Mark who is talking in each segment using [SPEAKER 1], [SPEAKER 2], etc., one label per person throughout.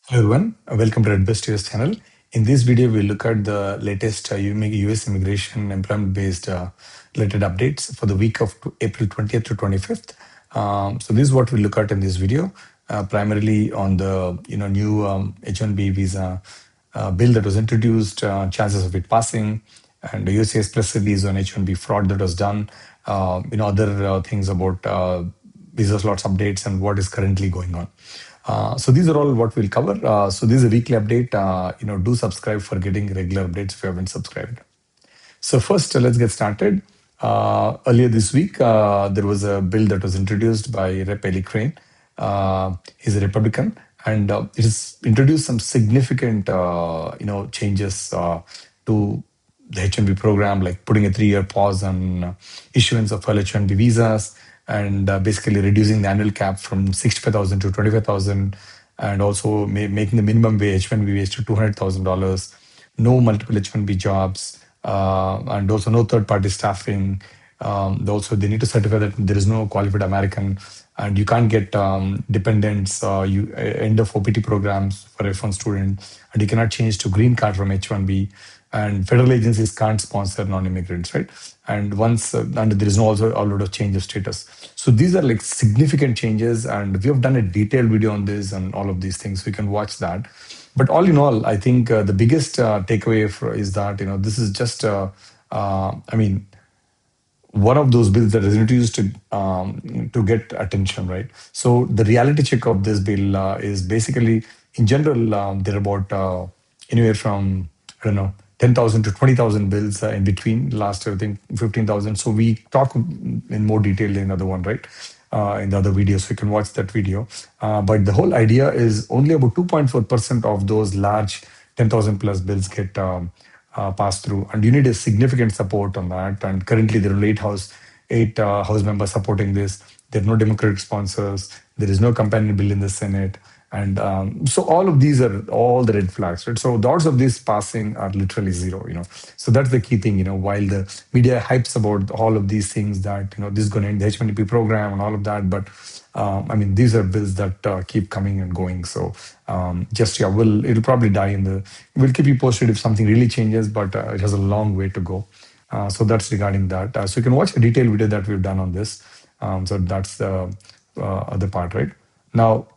[SPEAKER 1] Hello everyone, welcome to Redbest US channel. In this video, we'll look at the latest US immigration employment-based related updates for the week of April 20th to 25th. So this is what we'll look at in this video, primarily on the new H1B visa bill that was introduced, chances of it passing, and the USCIS press release on H1B fraud that was done, other things about visa slots updates and what is currently going on. So these are all what we'll cover. So this is a weekly update. Do subscribe for getting regular updates if you haven't subscribed. So first, let's get started. Earlier this week, there was a bill that was introduced by Rep. Eli Crane. He's a Republican, and it has introduced some significant, changes to the H1B program, like putting a 3-year pause on issuance of H1B visas, and basically reducing the annual cap from 65,000 to 25,000, and also making the minimum wage H1B wage to $200,000. No multiple H1B jobs, and also no third-party staffing. Also, they need to certify that there is no qualified American, and you can't get dependents. You end of OPT programs for F1 student, and you cannot change to green card from H1B. And federal agencies can't sponsor non-immigrants, right? And once and there is no also a lot of change of status. So these are like significant changes, and we have done a detailed video on this and all of these things. So you can watch that. But all in all, I think the biggest takeaway is that this is just one of those bills that is introduced to get attention, right? So the reality check of this bill is basically, in general, there are about anywhere from 10,000 to 20,000 bills in between. Last year, I think 15,000. So we talk in more detail in the other one, right? In the other video, so you can watch that video. But the whole idea is only about 2.4% of those large 10,000 plus bills get pass through, and you need a significant support on that. And currently, there are eight House members supporting this. There are no Democratic sponsors. There is no companion bill in the Senate, and so all of these are all the red flags, right? So the odds of this passing are literally zero. So that's the key thing. While the media hypes about all of these things that this is going to end the H1B program and all of that, but these are bills that keep coming and going. So it'll probably die we'll keep you posted if something really changes, but it has a long way to go. So that's regarding that. So you can watch a detailed video that we've done on this. So that's the other part, right? Now,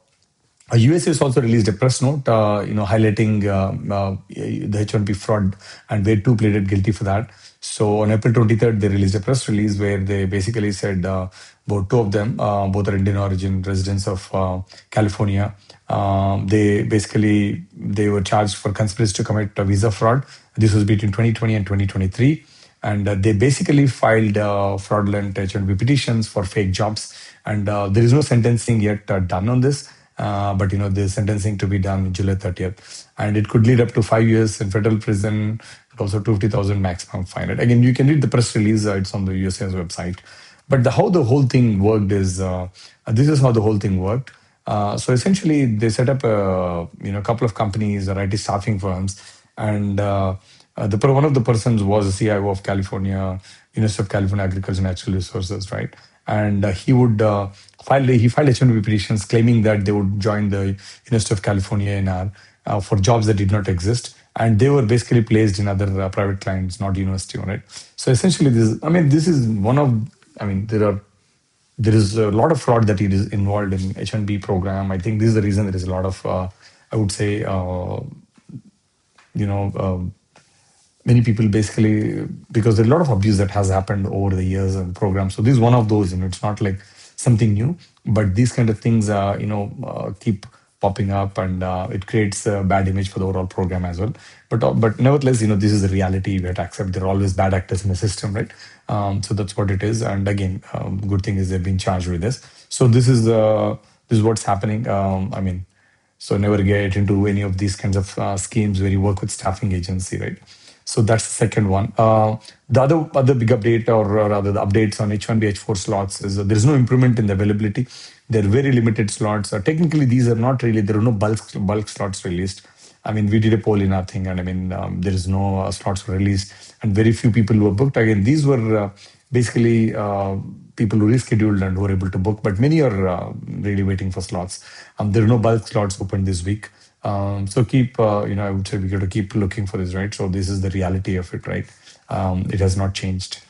[SPEAKER 1] USCIS also released a press note, highlighting the H1B fraud, and where two pleaded guilty for that. So on April 23rd, they released a press release where they basically said about two of them, both are Indian origin residents of California. They were charged for conspiracy to commit visa fraud. This was between 2020 and 2023. And they basically filed fraudulent H1B petitions for fake jobs. And there is no sentencing yet done on this. But the sentencing to be done July 30th, and it could lead up to 5 years in federal prison, and also 250,000 maximum fine. Right? Again, you can read the press release; it's on the USCIS website. But how the whole thing worked is this is how the whole thing worked. So essentially, they set up a couple of companies or IT staffing firms, and one of the persons was the CIO of California University of California Agriculture and Natural Resources, right? And he filed H1B petitions claiming that they would join the University of California NR for jobs that did not exist, and they were basically placed in other private clients, not university, right? So essentially, this is one of, there is a lot of fraud that is involved in H1B program. I think this is the reason there is a lot of, I would say, many people basically, because there's a lot of abuse that has happened over the years and programs. So this is one of those. It's not like something new, but these kind of things, keep popping up, and it creates a bad image for the overall program as well. But nevertheless, this is the reality. We have to accept there are always bad actors in the system, right? So that's what it is. And again, good thing is they've been charged with this. So this is what's happening. So never get into any of these kinds of schemes where you work with staffing agency, right? So that's the second one. The other big update, or rather the updates on H1B, H4 slots, is there is no improvement in the availability. They're very limited slots. Technically, these are not really, there are no bulk slots released. We did a poll in our thing, and there is no slots released, and very few people were booked. Again, these were basically people who rescheduled and who were able to book, but many are really waiting for slots. There are no bulk slots open this week. So keep, I would say we got to keep looking for this, right? So this is the reality of it, right? It has not changed.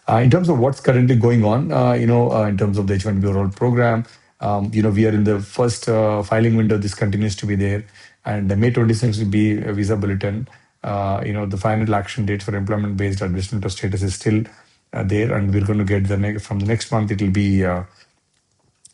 [SPEAKER 1] In terms of what's currently going on, in terms of the H1B overall program, we are in the first filing window. This continues to be there, and the May 26th will be a visa bulletin. The final action date for employment-based adjustment of status is still there, and we're going to get from the next month. It will be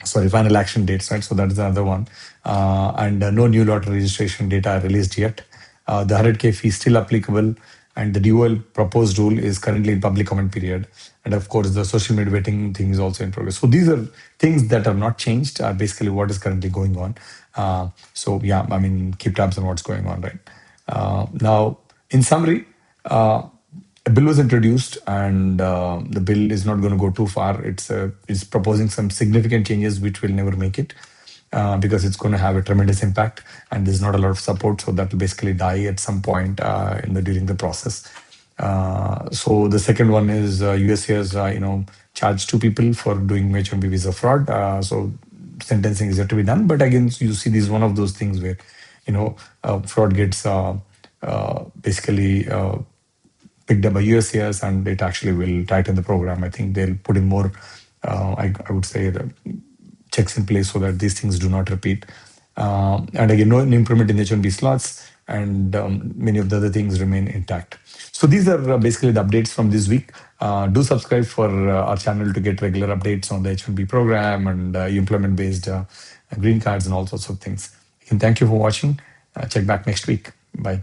[SPEAKER 1] final action dates, right? So that is another one. And no new lottery registration data are released yet. The 100K fee is still applicable, and the dual proposed rule is currently in public comment period. And of course, the social media vetting thing is also in progress. So these are things that have not changed, basically what is currently going on. So yeah, I mean, keep tabs on what's going on, right? Now, in summary, a bill was introduced, and the bill is not going to go too far. It's proposing some significant changes which will never make it, because it's going to have a tremendous impact, and there's not a lot of support, so that will basically die at some point during the process. So the second one is USCIS, charged two people for doing H1B visa fraud. So sentencing is yet to be done, but again, you see, this is one of those things where fraud gets basically picked up by USCIS, and it actually will tighten the program. I think they'll put in more, I would say, checks in place so that these things do not repeat. And again, no improvement in H1B slots, and many of the other things remain intact. So these are basically the updates from this week. Do subscribe for our channel to get regular updates on the H1B program and employment-based green cards and all sorts of things. And thank you for watching. Check back next week. Bye.